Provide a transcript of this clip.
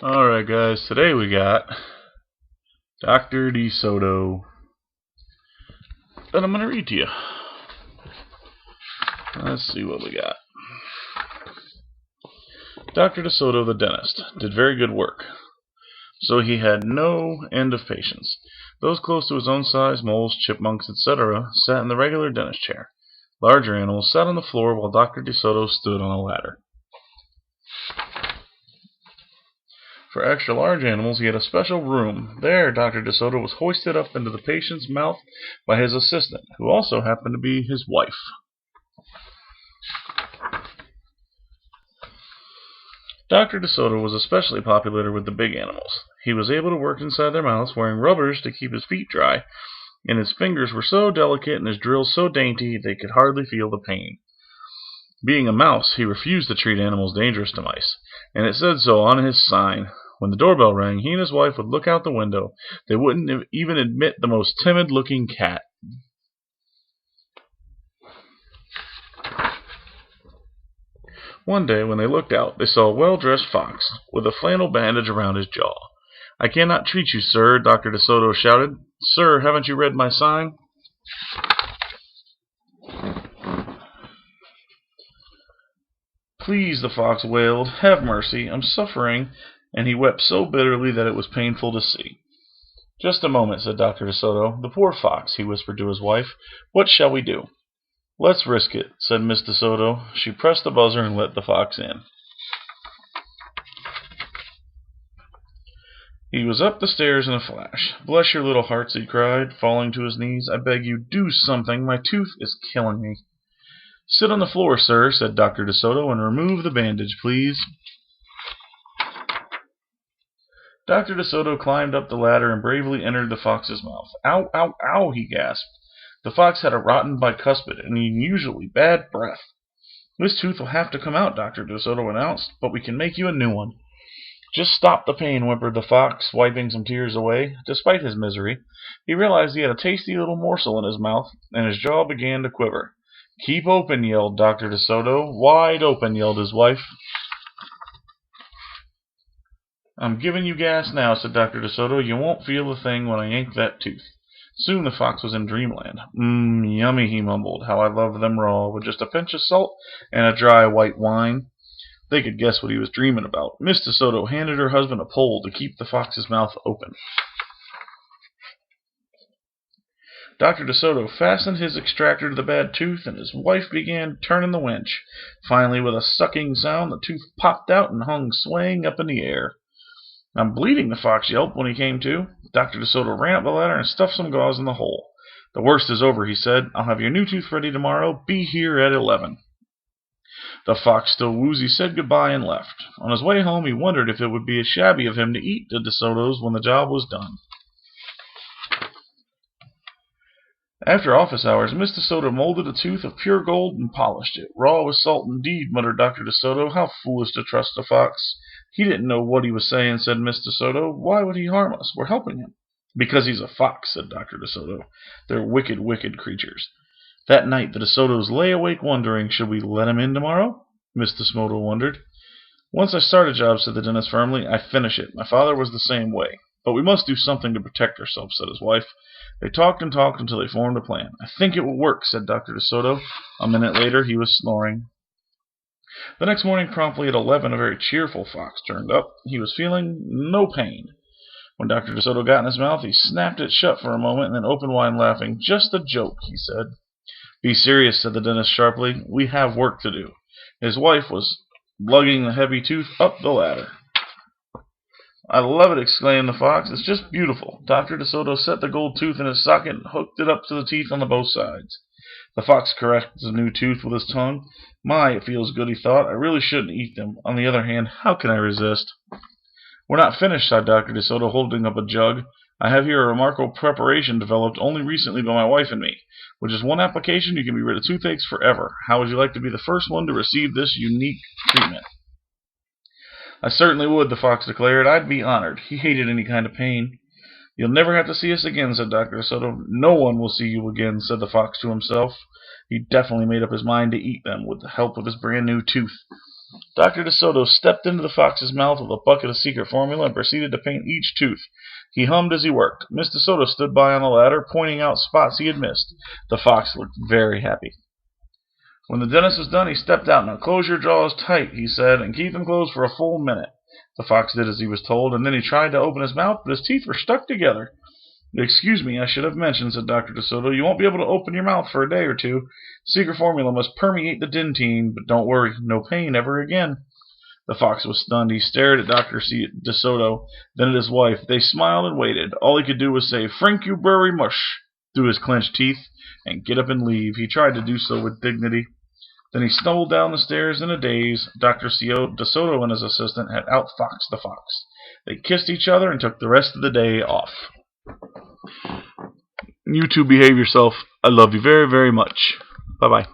Alright guys, today we got Dr. Desoto that I'm going to read to you. Let's see what we got. Dr. Desoto, the dentist, did very good work, so he had no end of patients. Those close to his own size, moles, chipmunks, etc., sat in the regular dentist chair. Larger animals sat on the floor while Dr. Desoto stood on a ladder. For extra large animals, he had a special room. There, Dr. Desoto was hoisted up into the patient's mouth by his assistant, who also happened to be his wife. Dr. Desoto was especially popular with the big animals. He was able to work inside their mouths wearing rubbers to keep his feet dry, and his fingers were so delicate and his drills so dainty they could hardly feel the pain. Being a mouse, he refused to treat animals dangerous to mice, and it said so on his sign. When the doorbell rang, he and his wife would look out the window. They wouldn't even admit the most timid-looking cat. One day, when they looked out, they saw a well-dressed fox with a flannel bandage around his jaw. "I cannot treat you, sir," Dr. Desoto shouted. "Sir, haven't you read my sign?" "Please," the fox wailed, "have mercy. I'm suffering," and he wept so bitterly that it was painful to see. "Just a moment," said Dr. Desoto. "The poor fox," he whispered to his wife. "What shall we do?" "Let's risk it," said Miss Desoto. She pressed the buzzer and let the fox in. He was up the stairs in a flash. "Bless your little hearts," he cried, falling to his knees. "I beg you, do something. My tooth is killing me." "Sit on the floor, sir," said Dr. Desoto, "and remove the bandage, please." Dr. Desoto climbed up the ladder and bravely entered the fox's mouth. "Ow, ow, ow," he gasped. The fox had a rotten bicuspid and unusually bad breath. "This tooth will have to come out," Dr. Desoto announced, "but we can make you a new one." "Just stop the pain," whimpered the fox, wiping some tears away. Despite his misery, he realized he had a tasty little morsel in his mouth, and his jaw began to quiver. "Keep open," yelled Dr. Desoto. "Wide open," yelled his wife. "I'm giving you gas now," said Dr. Desoto. "You won't feel a thing when I yank that tooth." Soon the fox was in dreamland. Yummy," he mumbled. "How I love them raw, with just a pinch of salt and a dry white wine." They could guess what he was dreaming about. Miss Desoto handed her husband a pole to keep the fox's mouth open. Dr. Desoto fastened his extractor to the bad tooth, and his wife began turning the winch. Finally, with a sucking sound, the tooth popped out and hung swaying up in the air. "I'm bleeding," the fox yelped when he came to. Dr. Desoto ran up the ladder and stuffed some gauze in the hole. "The worst is over," he said. "I'll have your new tooth ready tomorrow. Be here at 11. The fox, still woozy, said goodbye and left. On his way home, he wondered if it would be shabby of him to eat the Desotos when the job was done. After office hours, Miss Desoto molded a tooth of pure gold and polished it. "Raw with salt indeed," muttered Dr. Desoto. "How foolish to trust a fox." "He didn't know what he was saying," said Miss Desoto. "Why would he harm us? We're helping him." "Because he's a fox," said Dr. Desoto. "They're wicked, wicked creatures." That night the Desotos lay awake wondering, should we let him in tomorrow? Miss Desoto wondered. "Once I start a job," said the dentist firmly, "I finish it. My father was the same way. But we must do something to protect ourselves," said his wife. They talked and talked until they formed a plan. "I think it will work," said Dr. Desoto. A minute later he was snoring. The next morning, promptly at 11, a very cheerful fox turned up. He was feeling no pain. When Dr. Desoto got in his mouth, he snapped it shut for a moment and then opened wide, laughing. "Just a joke," he said. "Be serious," said the dentist sharply. "We have work to do." His wife was lugging the heavy tooth up the ladder. "I love it," exclaimed the fox. "It's just beautiful." Dr. Desoto set the gold tooth in his socket and hooked it up to the teeth on both sides. The fox caressed the new tooth with his tongue. "My, it feels good," he thought. "I really shouldn't eat them. On the other hand, how can I resist?" "We're not finished," sighed Dr. Desoto, holding up a jug. "I have here a remarkable preparation developed only recently by my wife and me. With just one application, you can be rid of toothaches forever. How would you like to be the first one to receive this unique treatment?" "I certainly would," the fox declared. "I'd be honored." He hated any kind of pain. "You'll never have to see us again," said Dr. Desoto. "No one will see you again," said the fox to himself. He definitely made up his mind to eat them with the help of his brand new tooth. Dr. Desoto stepped into the fox's mouth with a bucket of secret formula and proceeded to paint each tooth. He hummed as he worked. Miss Desoto stood by on the ladder, pointing out spots he had missed. The fox looked very happy. When the dentist was done, he stepped out. "Now close your jaws tight," he said, "and keep them closed for a full minute." The fox did as he was told, and then he tried to open his mouth, but his teeth were stuck together. "Excuse me, I should have mentioned," said Dr. Desoto. "You won't be able to open your mouth for a day or two. Secret formula must permeate the dentine, but don't worry, no pain ever again." The fox was stunned. He stared at Dr. Desoto, then at his wife. They smiled and waited. All he could do was say, "Thank you very much," through his clenched teeth, and get up and leave. He tried to do so with dignity. Then he stumbled down the stairs in a daze. Dr. Desoto and his assistant had outfoxed the fox. They kissed each other and took the rest of the day off. You two behave yourself. I love you very, very much. Bye-bye.